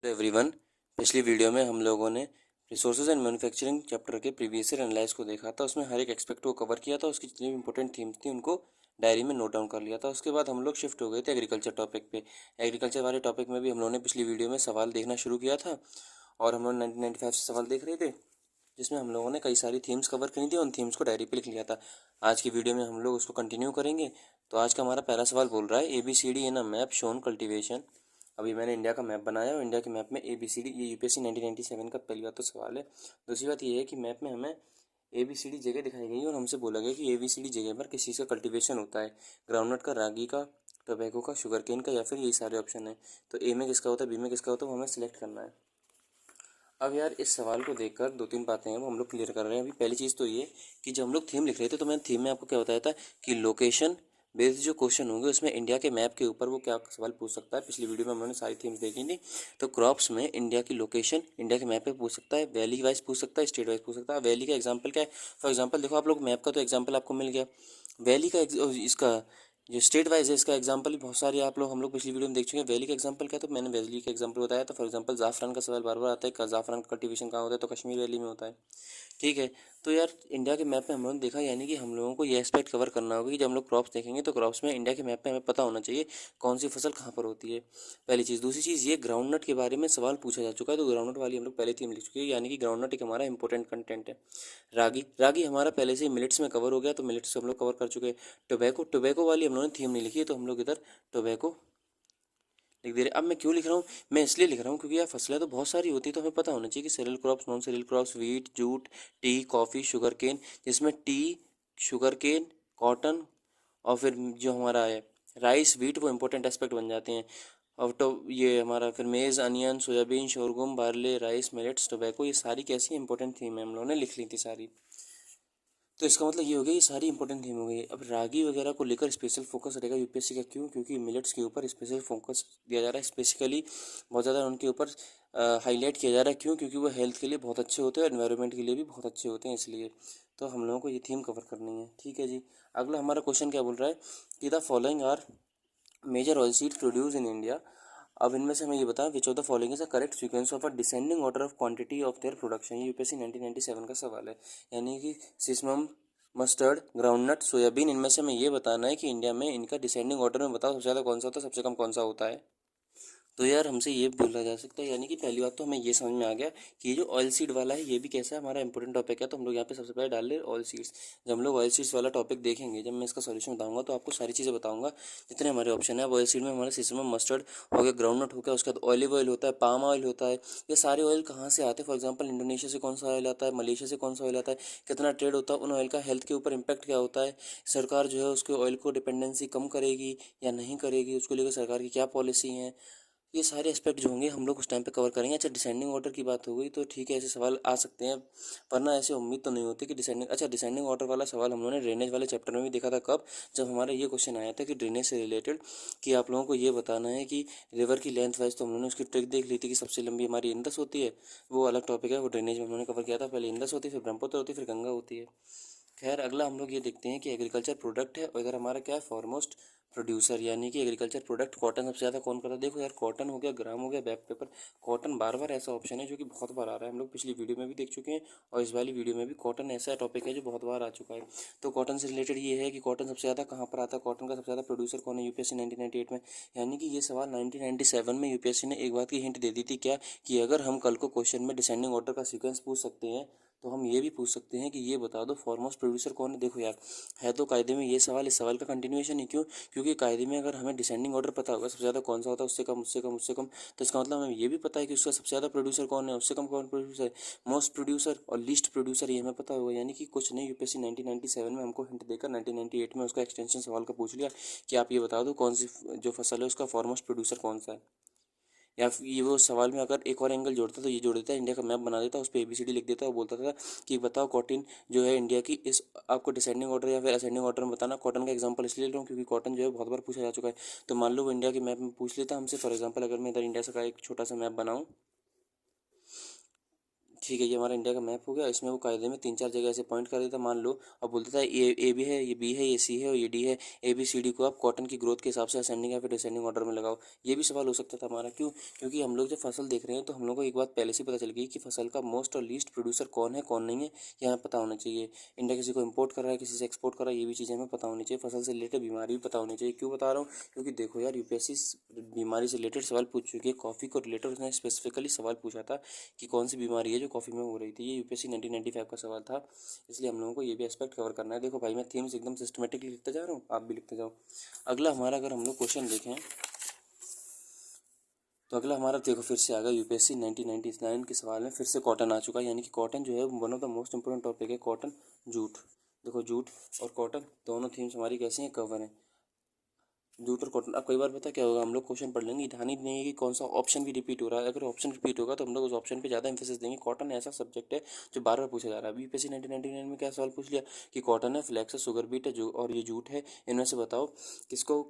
Hello everyone. पिछली video में हम लोगों ने रिसोर्सेज एंड मैन्युफैक्चरिंग चैप्टर के प्रीवियस ईयर एनालाइज को देखा था। उसमें हर एक एक्सपेक्ट को कवर किया था, उसकी जितनी भी इंपॉर्टेंट थीम्स थी उनको डायरी में नोट डाउन कर लिया था। उसके बाद हम लोग शिफ्ट हो गए थे एग्रीकल्चर टॉपिक पे। एग्रीकल्चर वाले टॉपिक में भी हम लोगों ने पिछली वीडियो में सवाल देखना शुरू किया था और हम लोग 1995 से सवाल देख रहे थे, जिसमें हम लोगों ने कई सारी थीम्स कवर करी थी। उन थीम्स को डायरी पे लिख लिया था। आज की वीडियो में हम लोग उसको कंटिन्यू करेंगे। तो आज का हमारा पहला सवाल बोल रहा है ABCD in a map shown cultivation. अभी मैंने इंडिया का मैप बनाया और इंडिया के मैप में ABCD, ये यूपीएससी 1997 का पहली बात तो सवाल है। दूसरी बात ये है कि मैप में हमें ABCD जगह दिखाई गई है और हमसे बोला गया कि ABCD जगह पर किस चीज़ का कल्टीवेशन होता है। ग्राउंडनट का, रागी का, टोबैको का, शुगर केन का, या फिर यही सारे ऑप्शन है। तो ए में किसका होता है, बी में किसका होता है, वो हमें सिलेक्ट करना है। अब यार इस सवाल को देखकर दो तीन बातें हैं वो हम लोग क्लियर कर रहे हैं। अभी पहली चीज़ तो ये कि जब हम लोग थीम लिख रहे थे तो मैंने थीम में आपको क्या बताया था कि लोकेशन बेस्ड जो क्वेश्चन होंगे उसमें इंडिया के मैप के ऊपर वो क्या सवाल पूछ सकता है। पिछली वीडियो में हम लोगों ने सारी थीम्स देखी थी। तो क्रॉप्स में इंडिया की लोकेशन इंडिया के मैप पे पूछ सकता है, वैली वाइज पूछ सकता है, स्टेट वाइज पूछ सकता है। वैली का एग्जाम्पल क्या है? फॉर एग्जाम्पल देखो, आप लोग मैप का तो एग्जाम्पल आपको मिल गया। वैली का इसका जो स्टेट वाइज है इसका एग्जांपल भी बहुत सारे आप लोग हम लोग पिछली वीडियो में देख चुके हैं। वैली का एग्जांपल क्या है, तो मैंने वैली का एग्जांपल बताया था। फॉर एग्जांपल जाफरान का सवाल बार बार आता है, जाफरान का कल्टीवेशन कहाँ होता है, तो कश्मीर वैली में होता है। ठीक है। तो यार इंडिया के मैप में हम लोगों ने देखा, यानी कि हम लोगों को ये एस्पेक्ट कवर करना होगा कि जब हम लोग क्रॉप्स देखेंगे तो क्रॉप्स में इंडिया के मैप में हमें पता होना चाहिए कौन सी फसल कहाँ पर होती है। पहली चीज़। दूसरी चीज़, ये ग्राउंडनट के बारे में सवाल पूछा जा चुका है, तो ग्राउंडनट वाली हम लोग पहले थीम लिख चुके हैं, यानी कि ग्राउंडनट एक हमारा इंपॉर्टेंट कंटेंट है। रागी, रागी हमारा पहले से ही मिलेट्स में कवर हो गया, तो मिलेट्स हम लोग कवर कर चुके हैं। टोबैको, टोबैको वाली हम लोगों ने थीम नहीं लिखी है, तो हम लोग इधर टोबैको लिख दे रहे। अब मैं क्यों लिख रहा हूँ, मैं इसलिए लिख रहा हूँ क्योंकि यार फसलें तो बहुत सारी होती है, तो हमें पता होना चाहिए कि cereal crops, non cereal crops, wheat, jute, tea, coffee, sugar cane, जिसमें टी, शुगर केन, कॉटन और फिर जो हमारा है राइस, वीट, वो इंपॉर्टेंट एस्पेक्ट बन जाते हैं। और तो ये हमारा फिर मेज़, onion, soybean, sorghum, barley, rice, millets, tobacco, ये सारी कैसी इंपॉर्टेंट थीम है, हम लोगों ने लिख ली थी सारी। तो इसका मतलब ये हो गया, ये सारी इंपॉर्टेंट थीम हो गई। अब रागी वगैरह को लेकर स्पेशल फोकस रहेगा यूपीएससी का। क्यों? क्योंकि मिलेट्स के ऊपर स्पेशल फोकस दिया जा रहा है, स्पेसिकली बहुत ज़्यादा उनके ऊपर हाईलाइट किया जा रहा है। क्यों? क्योंकि वो हेल्थ के लिए बहुत अच्छे होते हैं और एनवायरनमेंट के लिए भी बहुत अच्छे होते हैं, इसलिए तो हम लोगों को ये थीम कवर करनी है। ठीक है जी। अगला हमारा क्वेश्चन क्या बोल रहा है कि the following are major oil seed produce in India. अब इनमें से हमें ये बताएं which of the following is a correct sequence of a descending order of quantity of their production. ये यूपीएससी 1997 का सवाल है। यानी कि सिसमम, मस्टर्ड, ग्राउंडनट, सोयाबीन, इनमें से हमें ये बताना है कि इंडिया में इनका डिसेंडिंग ऑर्डर में बताओ सबसे ज़्यादा कौन सा होता है, सबसे कम कौन सा होता है। तो यार हमसे ये बोला जा सकता है, यानी कि पहली बात तो हमें ये समझ में आ गया कि ये जो ऑयल सीड वाला है ये भी कैसा है, हमारा इंपॉर्टेंट टॉपिक है। तो हम लोग यहाँ पे सबसे पहले डाल रहे ऑयल सीड्स। जब हम लोग ऑयल सीड्स वाला टॉपिक देखेंगे, जब मैं इसका सॉल्यूशन बताऊंगा तो आपको सारी चीज़ें बताऊंगा जितने हमारे ऑप्शन है। ऑयल सीड में हमारे सिसम मस्टर्ड हो गया, ग्राउंडनट हो गया, उसके बाद ऑलिव ऑयल होता है, पाम ऑयल होता है। ये सारे ऑयल कहाँ से आते हैं? फॉर एग्जाम्पल इंडोनेशिया से कौन सा ऑयल आता है, मलेशिया से कौन सा ऑयल आता है, कितना ट्रेड होता है, उन ऑयल का हेल्थ के ऊपर इंपैक्ट क्या होता है, सरकार जो है उसके ऑयल को डिपेंडेंसी कम करेगी या नहीं करेगी, उसको लेकर सरकार की क्या पॉलिसी है। ये सारे एस्पेक्ट जो होंगे हम लोग उस टाइम पे कवर करेंगे। अच्छा, डिसेंडिंग ऑर्डर की बात हो गई तो ठीक है, ऐसे सवाल आ सकते हैं, वरना ऐसे उम्मीद तो नहीं होती कि डिसेंडिंग। अच्छा, डिसेंडिंग ऑर्डर वाला सवाल हम लोगों ने ड्रेनेज वाले चैप्टर में भी देखा था। कब? जब हमारा ये क्वेश्चन आया था कि ड्रेनेज से रिलेटेड कि आप लोगों को ये बताना है कि रिवर की लेंथ वाइज, तो हम लोगों ने उसकी ट्रिक देख ली थी कि सबसे लंबी हमारी इंदस होती है। वो अलग टॉपिक है, वो ड्रेनेज में हमने कवर किया था। पहले इंदस होती है, फिर ब्रह्मपुत्र होती है, फिर गंगा होती है। खैर, अगला हम लोग ये देखते हैं कि एग्रीकल्चर प्रोडक्ट है और इधर हमारा क्या है, फॉरमोस्ट प्रोड्यूसर, यानी कि एग्रीकल्चर प्रोडक्ट कॉटन सबसे ज़्यादा कौन करता है। देखो यार, कॉटन हो गया, ग्राम हो गया, बैक पेपर। कॉटन बार बार ऐसा ऑप्शन है जो कि बहुत बार आ रहा है, हम लोग पिछली वीडियो में भी देख चुके हैं और इस वाली वीडियो में भी कॉटन ऐसा टॉपिक है जो बहुत बार आ चुका है। तो कॉटन से रिलेटेड ये है कि कॉटन सबसे ज़्यादा कहाँ पर आता है, कॉटन का सबसे ज़्यादा प्रोड्यूसर कौन है यूपीएससी 1998 में। यानी कि ये सवाल 1997 में यूपीएससी ने एक बात की हिंट दे दी थी, क्या कि अगर हम कल को क्वेश्चन में डिसेंडिंग ऑर्डर का सीक्वेंस पूछ सकते हैं तो हम ये भी पूछ सकते हैं कि ये बता दो फॉरमोस्ट प्रोड्यूसर कौन है। देखो यार, है तो कायदे में ये सवाल इस सवाल का कंटिन्यूएशन है। क्यों? क्योंकि कायदे में अगर हमें डिसेंडिंग ऑर्डर पता होगा सबसे ज़्यादा कौन सा होता है, उससे कम, उससे कम, उससे कम, तो इसका मतलब हमें ये भी पता है कि उसका सबसे ज़्यादा प्रोड्यूसर कौन है, उससे कम कौन प्रोड्यूसर है, मोस्ट प्रोड्यूसर और लीस्ट प्रोड्यूसर, ये हमें पता होगा। यानी कि कुछ नहीं, यूपीएससी 1997 में हमको हिंट देकर 1998 में उसका एक्सटेंशन सवाल का पूछ लिया कि आप ये बता दो कौन सी जो फसल है उसका फॉरमोस्ट प्रोड्यूसर कौन सा है। या फिर ये वो सवाल में अगर एक और एंगल जोड़ता तो ये जोड़ देता, इंडिया का मैप बना देता, उस पर ABCD लिख देता और बोलता था कि बताओ कॉटन जो है इंडिया की, इस आपको डिसेंडिंग ऑर्डर या फिर असेंडिंग ऑर्डर में बताना। कॉटन का एग्जांपल इसलिए ले रहा हूँ क्योंकि कॉटन जो है बहुत बार पूछा जा चुका है। तो मान लो वो इंडिया के मैप में पूछ लेता हमसे। फॉर एग्जाम्पल अगर मैं इधर इंडिया का एक छोटा सा मैप बनाऊँ, ठीक है, ये हमारा इंडिया का मैप हो गया। इसमें वो कायदे में 3-4 जगह ऐसे पॉइंट कर देता, मान लो, और बोलता था ए भी है, ये बी है, ये सी है और ये डी है। ए बी सी डी को आप कॉटन की ग्रोथ के हिसाब से असेंडिंग या फिर डिसेंडिंग ऑर्डर में लगाओ। ये भी सवाल हो सकता था हमारा। क्यों? क्योंकि हम लोग जब फसल देख रहे हैं तो हम लोग को एक बात पहले से पता चल गई कि फसल का मोस्ट और लीस्ट प्रोड्यूसर कौन है कौन नहीं है, ये हमें पता होना चाहिए। इंडिया किसी को इम्पोर्ट कर रहा है, किसी से एक्सपोर्ट कर रहा है, ये भी चीज़ें हमें पता होनी चाहिए। फसल से रिलेटेड बीमारी भी पता होनी चाहिए। क्यों बता रहा हूँ? क्योंकि देखो यार, यूपीएससी बीमारी से रिलेटेड सवाल पूछ चुकी है। कॉफ़ी को रिलेटेड उसने स्पेसिफिकली सवाल पूछा था कि कौन सी बीमारी है जो कॉफ़ी में हो रही थी। ये यूपीएससी 1995 का सवाल था, इसलिए हम लोगों को ये भी एस्पेक्ट कवर करना है। देखो भाई, मैं थीम्स एकदम सिस्टमेटिकली लिखते जा रहा हूँ, आप भी लिखते जाओ। अगला हमारा अगर हम लोग क्वेश्चन देखें तो अगला हमारा देखो फिर से आ गया यूपीएससी 1999 के सवाल में। फिर से कॉटन आ चुका है, यानी कि कॉटन जो है one of the most important topic है। Cotton, jute. देखो जूट और कॉटन दोनों थीम्स हमारी कैसी हैं, कवर हैं। जूट और कॉटन। अब कई बार पता क्या होगा, हम लोग क्वेश्चन पढ़ लेंगे, ध्यान ही नहीं है कि कौन सा ऑप्शन भी रिपीट हो रहा है। अगर ऑप्शन रिपीट होगा तो हम लोग उस ऑप्शन पे ज़्यादा इंफेसिस देंगे। कॉटन ऐसा सब्जेक्ट है जो बार बार पूछा जा रहा है। अभी यूपीएससी 1999 में क्या सवाल पूछ लिया कि कॉटन है, फ्लैक्स है, सुगर बीट है जो, और ये जूट है, इनमें से बताओ किसको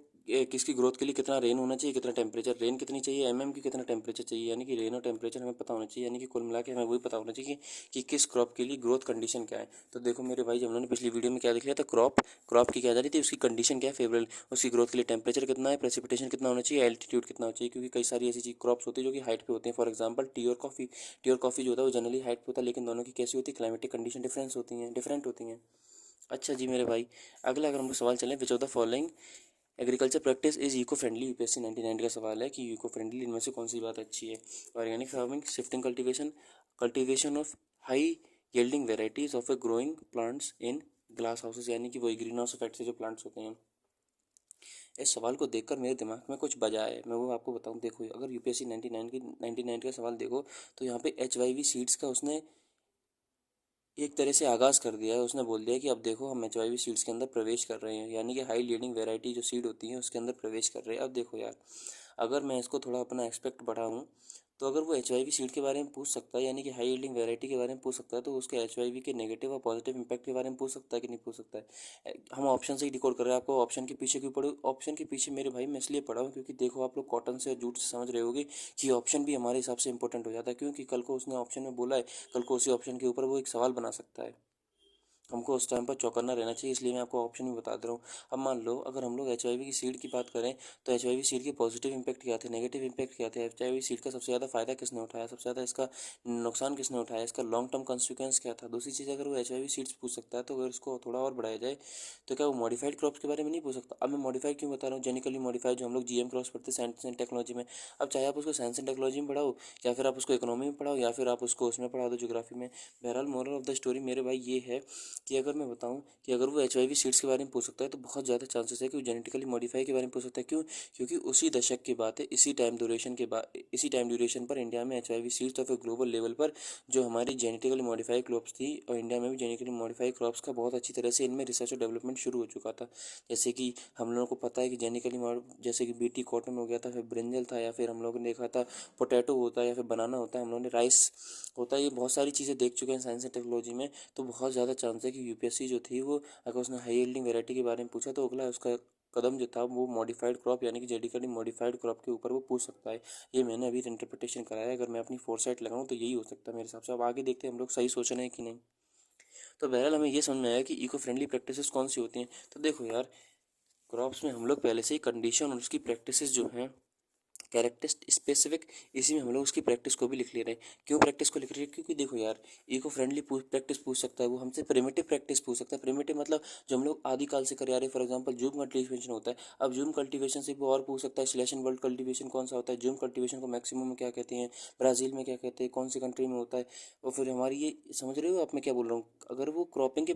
किसकी ग्रोथ के लिए कितना रेन होना चाहिए, कितना टेम्परेचर, रेन कितनी चाहिए, की कितना टेम्परेचर चाहिए। यानी कि रेन और टेम्परेचर हमें पता होना चाहिए, यानी कि कुल मिला के हमें वही पता होना चाहिए कि किस क्रॉप के लिए ग्रोथ कंडीशन क्या है। तो देखो मेरे भाई, जब हमने पिछली वीडियो में क्या देख लिया था, क्रॉप की क्या जा रही थी, उसकी कंडीशन क्या है, फेवरेबल, उसकी ग्रोथ के लिए टेम्परेचर कितना है, प्रेसिपिटेशन कितना होना चाहिए, एल्टीट्यूड कितना होना चाहिए। क्योंकि कई सारी ऐसी चीज क्रॉप्स होती है जो कि हाइट पे होते हैं। फॉर एग्जांपल टी और कॉफी जो होता है वो जनरली हाइट पे होता है, लेकिन दोनों की कैसी होती है, क्लाइमेटिक कंडीशन डिफरेंट होती हैं। अच्छा जी मेरे भाई, अगला अगर हम लोग सवाल चलें, which of the following agriculture practice is eco friendly. UPSC 99 का सवाल है कि इको फ्रेंडली इनमें से कौन सी बात अच्छी है। Organic farming, shifting cultivation, cultivation of high yielding varieties of a growing plants in glass houses, यानी कि वही ग्रीन हाउस इफेक्ट से जो प्लांट्स होते हैं। इस सवाल को देखकर मेरे दिमाग में कुछ बजा है, मैं वो आपको बताऊं। देखो अगर यूपीएससी 99 का सवाल देखो तो यहाँ पे HYV सीड्स का उसने एक तरह से आगाज़ कर दिया है। उसने बोल दिया कि अब देखो हम HYV सीड्स के अंदर प्रवेश कर रहे हैं, यानी कि हाई लीडिंग वेराइटी जो सीड होती है उसके अंदर प्रवेश कर रहे हैं। अब देखो यार, अगर मैं इसको थोड़ा अपना एक्सपेक्ट बढ़ाऊँ तो अगर वो HYV सीड के बारे में पूछ सकता है, यानी कि हाई यील्डिंग वैरायटी के बारे में पूछ सकता है, तो उसके HYV के नेगेटिव और पॉजिटिव इंपैक्ट के बारे में पूछ सकता है कि नहीं पूछ सकता है। हम ऑप्शन से ही डिकोड कर रहे हैं। आपको ऑप्शन के पीछे क्यों पढ़ो? ऑप्शन के पीछे मेरे भाई मैं इसलिए पढ़ा हूँ क्योंकि देखो आप लोग कॉटन से जूट से समझ रहे होगे कि ऑप्शन भी हमारे हिसाब से इंपॉर्टेंट हो जाता है। क्योंकि कल को उसने ऑप्शन में बोला है, कल को उसी ऑप्शन के ऊपर वो एक सवाल बना सकता है। हमको उस टाइम पर चौकन्ना रहना चाहिए, इसलिए मैं आपको ऑप्शन भी बता दे रहा हूँ। अब मान लो अगर हम लोग HYV की सीड की बात करें तो HYV सीड के पॉजिटिव इंपैक्ट क्या थे, नेगेटिव इंपैक्ट क्या थे, HYV सीड का सबसे ज़्यादा फायदा किसने उठाया, सबसे ज़्यादा इसका नुकसान किसने उठाया, इसका लॉन्ग टर्म कॉन्सिक्वेंस क्या था। दूसरी चीज़, अगर वो HYV सीड्स पूछ सकता है तो अगर इसको थोड़ा और बढ़ाया जाए तो क्या वो मॉडिफाइड क्रॉप्स के बारे में नहीं पूछ सकता। अब मैं मॉडिफाइड क्यों बता रहा हूँ, जेनेटिकली मॉडिफाइड जो हम लोग GM क्रॉप्स पढ़ते हैं साइंस एंड टेक्नोलॉजी में। अब चाहे आप उसको साइंस एंड टेक्नोलॉजी में पढ़ाओ, या फिर आप उसको इकोनॉमी में पढ़ाओ, या फिर आप उसको उसमें पढ़ा दो ज्योग्राफी में। बहरहाल मोरल ऑफ द स्टोरी मेरे भाई ये है कि अगर मैं बताऊं कि अगर वो HYV सीड्स के बारे में पूछ सकता है तो बहुत ज़्यादा चांसेस है कि वो जेनेटिकली मॉडिफाई के बारे में पूछ सकता है। क्यों? क्योंकि उसी दशक की बात है, इसी टाइम ड्यूरेशन पर इंडिया में HYV seeds of a global level पर जो हमारी जेनेटिकली मॉडिफाई क्रॉप्स थी, और इंडिया में भी जेनेटिकली मॉडिफाई क्रॉप्स का बहुत अच्छी तरह से इनमें रिसर्च और डेवलपमेंट शुरू हो चुका था। जैसे कि हम लोगों को पता है कि जैसे कि BT कॉटन हो गया था, फिर ब्रिंजल था, या फिर हम लोगों ने देखा था पोटैटो होता है, या फिर बनाना होता है, हम लोगों ने राइस होता है। ये बहुत सारी चीज़ें देख चुके हैं साइंस एंड टेक्नोलॉजी में। तो बहुत ज़्यादा चांस है कि यूपीएससी जो थी वो, अगर उसने हाई यील्डिंग वैरायटी के बारे में पूछा तो अगला उसका कदम जो था वो मॉडिफाइड क्रॉप, यानी कि जेनेटिकली मॉडिफाइड क्रॉप के ऊपर वो पूछ सकता है। ये मैंने अभी इंटरप्रिटेशन कराया है, अगर मैं अपनी फोरसाइट लगाऊं तो यही हो सकता है मेरे हिसाब से। अब आगे देखते हैं हम लोग सही सोच रहे हैं कि नहीं। तो बहरहाल हमें ये समझ में आया कि इको फ्रेंडली प्रैक्टिसेस कौन सी होती हैं। तो देखो यार, क्रॉप्स में हम लोग पहले से ही कंडीशन और उसकी प्रैक्टिसेस जो हैं, कैरेक्टरिस्ट स्पेसिफिक, इसी में हम लोग उसकी प्रैक्टिस को भी लिख ले रहे हैं। क्यों प्रैक्टिस को लिख रहे हैं? क्योंकि देखो यार, इको फ्रेंडली प्रैक्टिस पूछ सकता है, वो हमसे प्रिमिटिव प्रैक्टिस पूछ सकता है। प्रिमिटिव मतलब जो हम लोग आदिकाल से कर आ रहे हैं। फॉर एग्जांपल जूम कल्टीवेशन होता है, अब जूम कल्टीवेशन से वो और पूछ सकता है स्लैश एंड वर्ल्ड कल्टीवेशन कौन सा होता है, जूम कल्टीवेशन को मैक्सिमम में क्या कहते हैं, ब्राज़ील में क्या कहते हैं, कौन सी कंट्री में होता है। और फिर हमारी ये समझ रहे हो आप मैं क्या बोल रहा हूँ, अगर वो क्रॉपिंग के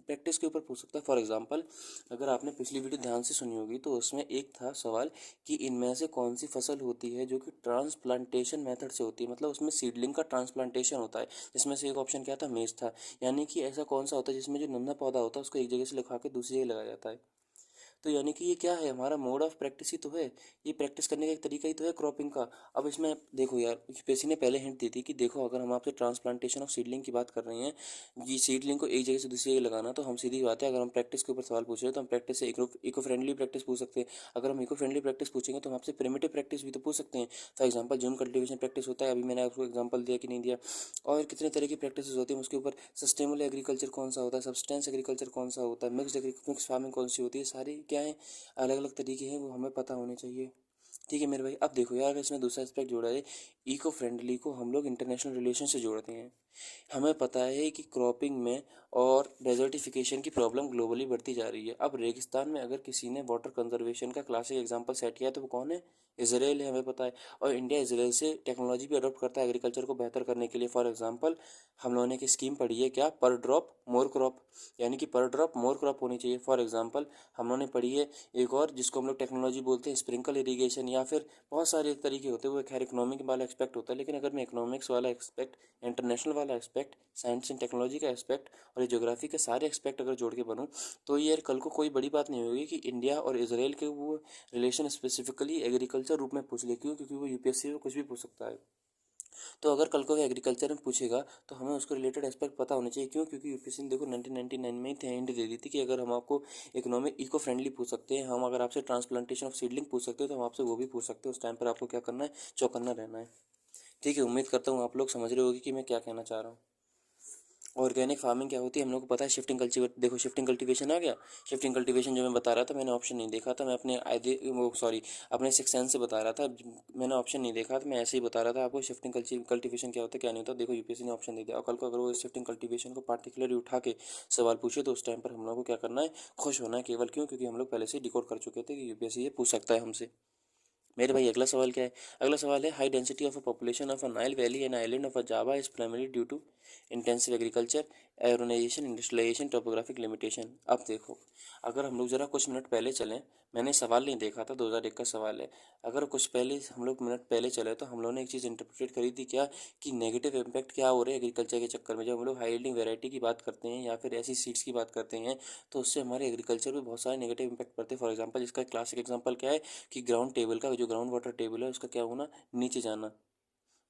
प्रैक्टिस के ऊपर पूछ सकता है। फॉर एग्जांपल अगर आपने पिछली वीडियो ध्यान से सुनी होगी तो उसमें एक था सवाल कि इनमें से कौन सी फसल होती है जो कि ट्रांसप्लांटेशन मेथड से होती है, मतलब उसमें सीडलिंग का ट्रांसप्लांटेशन होता है। जिसमें से एक ऑप्शन क्या था, मेज था। यानी कि ऐसा कौन सा होता है जिसमें जो नन्हा पौधा होता है उसको एक जगह से लिखा के दूसरी जगह लगाया जाता है। तो यानी कि ये क्या है, हमारा मोड ऑफ प्रैक्टिस ही तो है, ये प्रैक्टिस करने का एक तरीका ही तो है क्रॉपिंग का। अब इसमें देखो यार, यूपीएससी ने पहले हिंट दी थी कि देखो अगर हम आपसे ट्रांसप्लांटेशन ऑफ सीडलिंग की बात कर रहे हैं, ये सीडलिंग को एक जगह से दूसरी जगह लगाना, तो हम सीधी बात है अगर हम प्रैक्टिस के ऊपर सवाल पूछ रहे हैं तो हम प्रैक्टिस से इको फ्रेंडली प्रैक्टिस पूछ सकते हैं। अगर हम इको फ्रेंडली प्रैक्टिस पूछेंगे तो हम आपसे प्रिमिटिव प्रैक्टिस भी तो पूछ सकते हैं। For example zoom cultivation practice होता है, अभी मैंने आपको एग्जाम्पल दिया कि नहीं दिया, और कितने तरह की प्रैक्टिस होती है उसके ऊपर। सस्टेनेबल एग्रीकल्चर कौन सा होता है, सब्सटेंस एग्रीकल्चर कौन सा होता है, मिक्स फार्मिंग कौन सी होती है, सारी क्या है अलग अलग तरीके हैं, वो हमें पता होने चाहिए। ठीक है मेरे भाई। अब देखो यार, इसमें दूसरा एस्पेक्ट जोड़ा है, इको फ्रेंडली को हम लोग इंटरनेशनल रिलेशन से जोड़ते हैं। हमें पता है कि क्रॉपिंग में और डेजर्टिफिकेशन की प्रॉब्लम ग्लोबली बढ़ती जा रही है। अब रेगिस्तान में अगर किसी ने वाटर कंजर्वेशन का क्लासिक एग्जांपल सेट किया है तो वो कौन है, इसराइल है, हमें पता है। और इंडिया इसराइल से टेक्नोलॉजी भी अडॉप्ट करता है एग्रीकल्चर को बेहतर करने के लिए। फॉर एग्जांपल हम लोगों ने एक स्कीम पढ़ी है क्या, पर ड्रॉप मोर क्रॉप, यानी कि पर ड्रॉप मोर क्रॉप होनी चाहिए। फॉर एग्जांपल हम लोगों ने पढ़ी है एक और, जिसको हम लोग टेक्नोलॉजी बोलते हैं स्प्रिंकल इरीगेशन, या फिर बहुत सारे तरीके होते हैं। वो खैर इकोनॉमिक वाला एक्सपेक्ट होता है, लेकिन अगर मैं इकोनॉमिक्स वाला एक्सपेक्ट, इंटरनेशनल वाला एक्सपेक्ट, साइंस एंड टेक्नोलॉजी का एस्पेक्ट और ये ज्योग्राफी के सारे एक्सपेक्ट अगर जोड़ के बनूँ, तो ये कल को कोई बड़ी बात नहीं होगी कि इंडिया और इसराइल के वो रिलेशन स्पेसिफिकली एग्रीकल्चर रूप में पूछ ले। क्यों? क्योंकि वो यूपीएससी में कुछ भी पूछ सकता है। तो अगर कल को एग्रीकल्चर में पूछेगा तो हमें उसको रिलेटेड एस्पेक्ट पता होना चाहिए। क्यों? क्योंकि यूपीएससी ने देखो 1999 में ही हिंट दे दी थी कि अगर हम आपको इकोनॉमिक इको फ्रेंडली पूछ सकते हैं, हम अगर आपसे ट्रांसप्लांटेशन ऑफ सीडलिंग पूछ सकते हैं, तो हम आपसे वो भी पूछ सकते हैं। उस टाइम पर आपको क्या करना है, चौकन्ना रहना है। ठीक है, उम्मीद करता हूँ आप लोग समझ रहे होगे कि मैं क्या कहना चाह रहा हूँ। ऑर्गेनिक फार्मिंग क्या होती है हम लोग को पता है, शिफ्टिंग कल्टीवेट, देखो शिफ्टिंग कल्टीवेशन आ गया। शिफ्टिंग कल्टीवेशन जो मैं बता रहा था, मैंने ऑप्शन नहीं देखा था, मैं अपने आइडिया वो सॉरी अपने सिक्स सेंस से बता रहा था, मैंने ऑप्शन नहीं देखा था, मैं ऐसे ही बता रहा था आपको शिफ्टिंग कल्टीवेशन क्या होता है क्या नहीं होता। देखो यूपीएससी ने ऑप्शन दे दिया, और कल को अगर वो शिफ्टिंग कल्टीवेशन को पार्टिकुलरली उठा के सवाल पूछे तो उस टाइम पर हम लोग को क्या करना है, खुश होना है केवल। क्यों? क्योंकि हम लोग पहले से डिकोड कर चुके थे कि यूपीएससी ये पूछ सकता है हमसे। मेरे भाई अगला सवाल क्या है, अगला सवाल है, high density of a population of a Nile valley and island of a Java is primary due to intensive agriculture, urbanisation, industrialisation, topographic limitation. अब देखो, अगर हम लोग ज़रा कुछ मिनट पहले चलें, मैंने सवाल नहीं देखा था, 2001 का सवाल है। अगर कुछ पहले हम लोग मिनट पहले चले तो हम लोगों ने एक चीज़ इंटरप्रेट करी थी क्या, कि नेगेटिव इम्पैक्ट क्या हो रहे हैं एग्रीकल्चर के चक्कर में। जब हम लोग हाई यील्डिंग वैरायटी की बात करते हैं या फिर ऐसी सीड्स की बात करते हैं, तो उससे हमारे एग्रीकल्चर पे बहुत सारे नेगेटिव इम्पैक्ट पड़ते हैं। फॉर एग्जाम्पल इसका क्लासिक एग्जाम्पल क्या है, कि ग्राउंड टेबल का जो ग्राउंड वाटर टेबल है उसका क्या होना, नीचे जाना।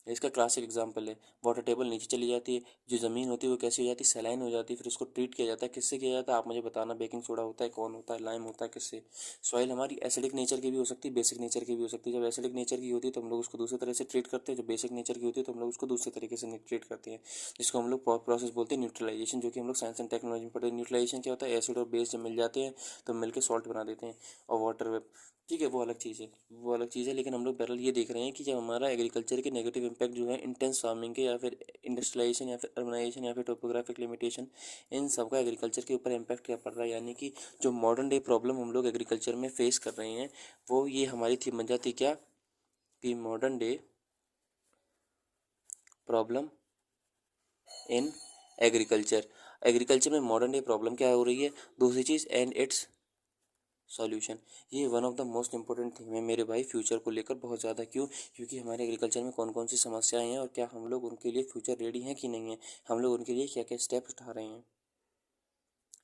इसका क्लासिक एग्जांपल है, वाटर टेबल नीचे चली जाती है, जो ज़मीन होती है वो कैसी हो जाती है, सलाइन हो जाती है। फिर उसको ट्रीट किया जाता है, किससे किया जाता है आप मुझे बताना, बेकिंग सोडा होता है, कौन होता है, लाइम होता है, किससे। सॉइल हमारी एसिडिक नेचर की भी हो सकती है, बेसिक नेचर की भी हो सकती है। जब एसिडिक नेचर की होती है तो हम लोग उसको दूसरे तरह से ट्रीट करते हैं, जब बेसिक नेचर की होती है तो हम लोग उसको दूसरे तरीके से ट्रीट करते हैं, जिसको हम लोग प्रोसेस बोलते हैं न्यूट्रलाइजेशन, जो कि हम लोग साइंस एंड टेक्नोलॉजी में पढ़ते हैं। न्यूट्रलाइजेशन क्या होता है, एसिड और बेस जब मिल जाते हैं तो मिलकर सॉल्ट बना देते हैं, और वाटर, ठीक है, वो अलग चीज़ है, वो अलग चीज़ है। लेकिन हम लोग बहरहाल ये देख रहे हैं कि जब हमारा एग्रीकल्चर के नेगेटिव इम्पैक्ट जो है इंटेंस फार्मिंग के, या फिर इंडस्ट्रियलाइजेशन, या फिर अर्बनाइजेशन, या फिर टोपोग्राफिक लिमिटेशन, इन सब का एग्रीकल्चर के ऊपर इम्पैक्ट क्या पड़ रहा है। यानी कि जो मॉडर्न डे प्रॉब्लम हम लोग एग्रीकल्चर में फेस कर रहे हैं, वो ये हमारी थी बन जाती क्या, कि modern day problem in agriculture. Agriculture में मॉडर्न डे प्रॉब्लम क्या हो रही है, दूसरी चीज़, एंड इट्स सॉल्यूशन। ये one of the most important thing है मेरे भाई, फ्यूचर को लेकर बहुत ज़्यादा। क्यों? क्योंकि हमारे एग्रीकल्चर में कौन कौन सी समस्याएं हैं और क्या हम लोग उनके लिए फ्यूचर रेडी हैं कि नहीं है, हम लोग उनके लिए क्या क्या स्टेप उठा रहे हैं।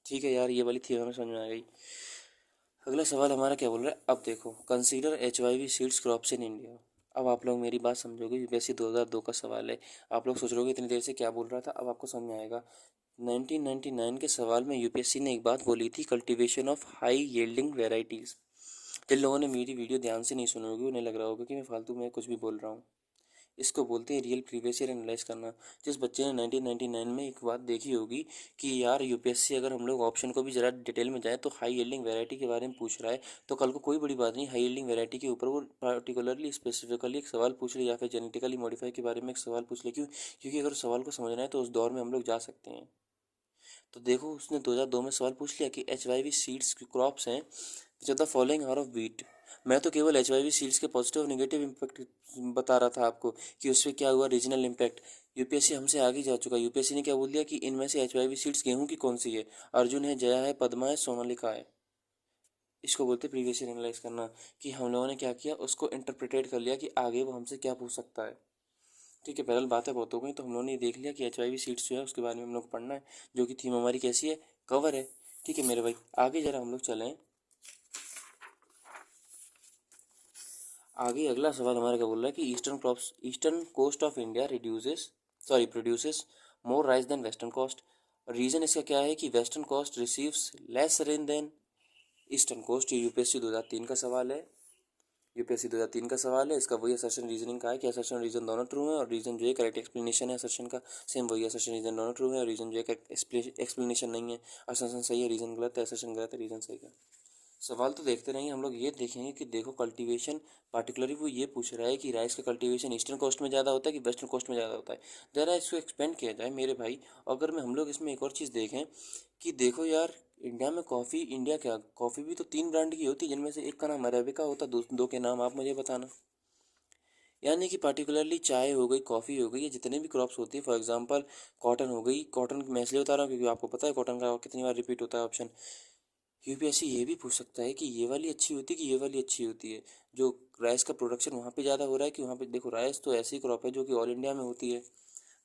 ठीक है यार, ये वाली थी हमें समझ में आ गई। अगला सवाल हमारा क्या बोल रहा है, अब देखो, कंसीडर HYV सीड्स क्रॉप्स इन इंडिया। अब आप लोग मेरी बात समझोगे, वैसे 2002 का सवाल है। आप लोग सोच रहे होगे इतनी देर से क्या बोल रहा था, अब आपको समझ में आएगा। 1999 के सवाल में यूपीएससी ने एक बात बोली थी, cultivation of high yielding varieties. जिन लोगों ने मेरी वीडियो ध्यान से नहीं सुनी होगी उन्हें लग रहा होगा कि मैं फालतू में कुछ भी बोल रहा हूँ। इसको बोलते हैं रियल प्रीवियस ईयर एनालाइज करना। जिस बच्चे ने 1999 में एक बात देखी होगी कि यार यूपीएससी अगर हम लोग ऑप्शन को भी ज़रा डिटेल में जाए तो हाई यील्डिंग वैरायटी के बारे में पूछ रहा है, तो कल को कोई बड़ी बात नहीं, हाई यील्डिंग वैरायटी के ऊपर वो पर्टिकुलरली स्पेसिफिकली एक सवाल पूछ ले, या फिर जेनेटिकली मॉडिफाई के बारे में एक सवाल पूछ ले। क्यों? क्योंकि अगर उस सवाल को समझना है तो उस दौर में हम लोग जा सकते हैं। तो देखो, उसने 2002 में सवाल पूछ लिया कि HYV सीड्स क्रॉप्स हैं which are the following are of wheat. मैं तो केवल HYV सीड्स के पॉजिटिव और नेगेटिव इम्पैक्ट बता रहा था आपको कि उससे क्या हुआ, रीजनल इम्पैक्ट। यूपीएससी हमसे आगे जा चुका है। यूपीएससी ने क्या बोल दिया कि इनमें से HYV सीड्स गेहूं की कौन सी है, अर्जुन है, जया है, पद्मा है, सोनालिका है। इसको बोलते प्रीवियस ईयर एनालाइज करना, कि हम लोगों ने क्या किया, उसको इंटरप्रिटेट कर लिया कि आगे वो हमसे क्या पूछ सकता है। ठीक है, बहरहाल बातें बहुत हो गई, तो हम लोगों ने देख लिया कि HYV सीड्स जो है उसके बारे में हम लोग पढ़ना है, जो कि थीम हमारी कैसी है, कवर है। ठीक है मेरे भाई, आगे जरा हम लोग चलें। आगे अगला सवाल हमारा क्या बोल रहा है कि eastern coast of India produces more rice than western coast. Reason इसका क्या है कि western coast receives less rain than eastern coast. ये यूपीएससी 2003 का सवाल है। यूपीएससी 2003 का सवाल है। इसका वही असर्शन रीजनिंग का है कि असर्शन रीजन दोनों ट्रू है और रीजन जो है करेक्ट एक्सप्लेनेशन है असर्शन का। सेम वही असर्शन रीजन दोनों ट्रू है और रीजन जो है करेक्ट एक्सप्लेनेशन नहीं है। असर्शन सही है, रीजन गलत है, असर्शन गलत है, रीजन सही है। सवाल तो देखते रहेंगे हम लोग। ये देखेंगे कि देखो कल्टीवेशन पार्टिकुलरली वो ये पूछ रहा है कि राइस का कल्टीवेशन ईस्टर्न कोस्ट में ज़्यादा होता है कि वेस्टर्न कोस्ट में ज़्यादा होता है। ज़रा इसको एक्सपेंड किया जाए मेरे भाई। अगर हम लोग इसमें एक और चीज़ देखें कि देखो यार, इंडिया में कॉफ़ी, इंडिया क्या कॉफ़ी भी तो 3 ब्रांड की होती है जिनमें से एक का नाम अरेबिका होता है, दो के नाम आप मुझे बताना। यानी कि पार्टिकुलरली चाय हो गई, कॉफ़ी हो गई, ये जितने भी क्रॉप्स होती है, फॉर एग्जांपल कॉटन हो गई। कॉटन मैं इसलिए बता रहा हूँ क्योंकि आपको पता है कॉटन का कितनी बार रिपीट होता है ऑप्शन। यूपीएससी ये भी पूछ सकता है कि ये वाली अच्छी होती है कि ये वाली अच्छी होती है। जो राइस का प्रोडक्शन वहाँ पे ज़्यादा हो रहा है कि वहाँ पे। देखो राइस तो ऐसी क्रॉप है जो कि ऑल इंडिया में होती है।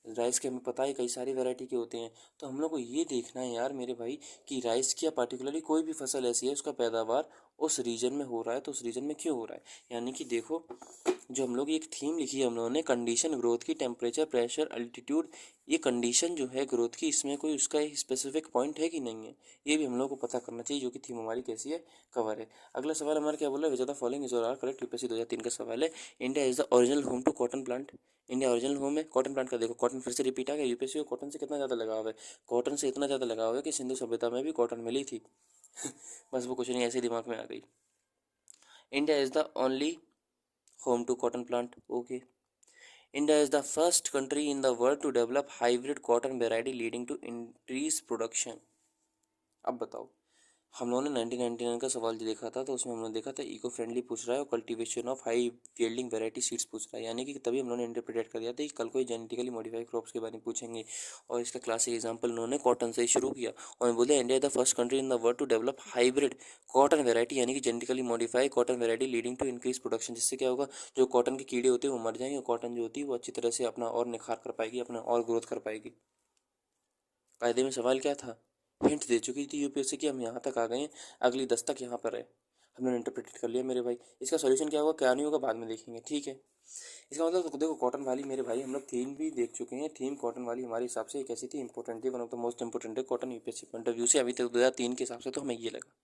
राइस के हमें पता है कई सारी वैरायटी के होते हैं। तो हम लोग को ये देखना है यार मेरे भाई कि राइस की या पार्टिकुलरली कोई भी फसल ऐसी है उसका पैदावार उस रीजन में हो रहा है तो उस रीजन में क्यों हो रहा है। यानी कि देखो, जो हम लोग एक थीम लिखी है हम लोगों ने, कंडीशन ग्रोथ की, टेम्परेचर, प्रेशर, अल्टीट्यूड। ये कंडीशन जो है ग्रोथ की, इसमें कोई उसका एक स्पेसिफिक पॉइंट है कि नहीं है, ये भी हम लोग को पता करना चाहिए, जो कि थीम हमारी कैसी है, कवर है। अगला सवाल हमारा क्या बोल रहा है, which of the following is are correct. UPSC 2003 का सवाल है। India is the original home to cotton plant. India original home है कॉटन प्लांट का। देखो कॉटन फिर से रिपीट आ गया। यूपीएससी को कॉटन से कितना ज़्यादा लगाव है, कॉटन से इतना ज़्यादा लगाव है कि सिंधु सभ्यता में भी कॉटन मिली थी। बस वो कुछ नहीं, ऐसे दिमाग में आ गई। India is the only home to cotton plant. Okay. India is the first country in the world to develop hybrid cotton variety leading to increased production. अब बताओ, हम लोगों ने 1999 का सवाल जो देखा था तो उसमें हमने देखा था इको फ्रेंडली पूछ रहा है और cultivation of high yielding variety seeds पूछ रहा है। यानी कि तभी हम लोगों ने इंटरप्रेट कर दिया था कि कल को जेनेटिकली मॉडिफाइड क्रॉप्स के बारे में पूछेंगे। और इसका क्लासिक एग्जांपल उन्होंने कॉटन से ही शुरू किया और बोले India is the first country in the world to develop hybrid cotton variety, यानी कि genetically modified cotton variety leading to increase production. जिससे क्या होगा, जो कॉटन के कीड़े होते हैं वो मर जाएंगे और कॉटन जो होती है वो अच्छी तरह से अपना और निखार कर पाएगी, अपना और ग्रोथ कर पाएगी। कायदे में सवाल क्या था, हिंट दे चुकी थी यूपीएससी की, हम यहाँ तक आ गए हैं, अगली 10 तक यहाँ पर है। हमने इंटरप्रेटेड कर लिया मेरे भाई। इसका सॉल्यूशन क्या होगा क्या नहीं होगा बाद में देखेंगे, ठीक है। इसका मतलब तो देखो कॉटन वाली मेरे भाई हम लोग थीम भी देख चुके हैं। थीम कॉटन वाली हमारे हिसाब से एक ऐसी थी इंपॉर्टेंट थी, one of the most important है cotton UPSC point of view से। अभी तक 2003 के हिसाब से तो हमें ये लगा,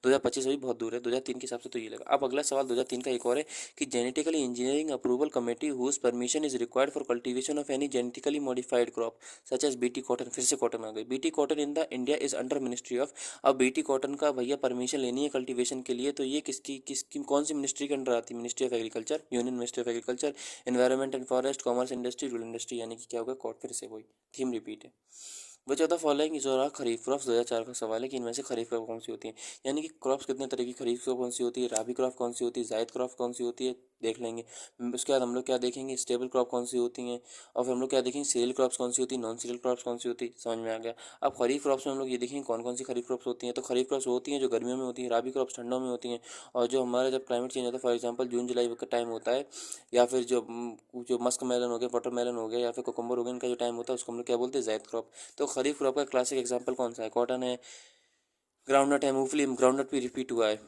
2025 अभी बहुत दूर है, 2003 के हिसाब से तो ये लगा। अब अगला सवाल 2003 का एक और है कि genetically engineering approval committee whose permission is required for cultivation of any genetically modified crop such as BT cotton. फिर से कॉटन आ गई। BT cotton in the India is under ministry of. अब बीटी कॉटन का भैया permission लेनी है cultivation के लिए तो ये किसकी कौन सी मिनिस्ट्री के अंडर आती है, ministry of agriculture, union ministry of agriculture, environment and forest, commerce industry, rural industry. यानी कि क्या होगा कॉट, फिर से वही थीम रिपीट है। वो चौथा फॉलोइंग इज और खरीफ क्रॉप्स 2004 का सवाल है कि इनमें से खरीफ क्रॉप कौन सी होती है। यानी कि क्रॉप्स कितने तरह की, खरीफ क्रॉप कौन सी होती है, राबी क्रॉप कौन सी होती है, जायद क्रॉप कौन सी होती है, देख लेंगे। उसके बाद हम लोग क्या देखेंगे, स्टेबल क्रॉप कौन सी होती हैं, और फिर हम लोग क्या देखेंगे, सीरियल क्रॉप्स कौन सी होती है, नॉन सीरियल क्रॉप्स कौन सी होती है। समझ में आ गया। अब खरीफ क्रॉप्स में हम लोग ये देखेंगे कौन कौन सी खरीफ क्रॉप्स होती हैं। तो खरीफ क्रॉप्स होती हैं जो गर्मियों में होती हैं, राबी क्रॉप्स ठंडों में होती हैं। और जो हमारा जब क्लाइमेट चेंज होता है, फॉर एग्जाम्पल जून जुलाई का टाइम होता है, या फिर जो मस्क मेलन हो गया, वाटर मेलन हो गया, या फिर कोकम्बर हो गया, इनका जो टाइम होता है उसको हम लोग क्या बोलते हैं, जायद क्रॉप। तो खरीफ क्रॉप का क्लासिक एग्जाम्पल कौन सा है, कॉटन है, ग्राउंडनट है, मूंगफली, ग्राउंडनट भी रिपीट हुआ है,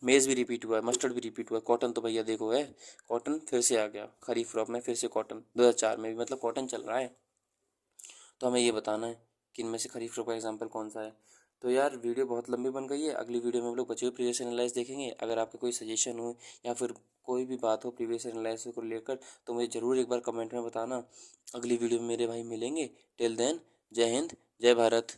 मेज़ भी रिपीट हुआ है, मस्टर्ड भी रिपीट हुआ है। कॉटन तो भैया देखो है, कॉटन फिर से आ गया खरीफ क्रॉप में, फिर से कॉटन 2004 में भी, मतलब कॉटन चल रहा है। तो हमें ये बताना है कि इनमें से खरीफ क्रॉप का एग्जाम्पल कौन सा है। तो यार वीडियो बहुत लंबी बन गई है, अगली वीडियो में हम लोग बचे हुए प्रीवियस एनालाइज देखेंगे। अगर आपका कोई सजेशन हो या फिर कोई भी बात हो प्रीवियस एनालाइज को लेकर तो मुझे ज़रूर एक बार कमेंट में बताना। अगली वीडियो में मेरे भाई मिलेंगे। टिल देन, जय हिंद, जय भारत।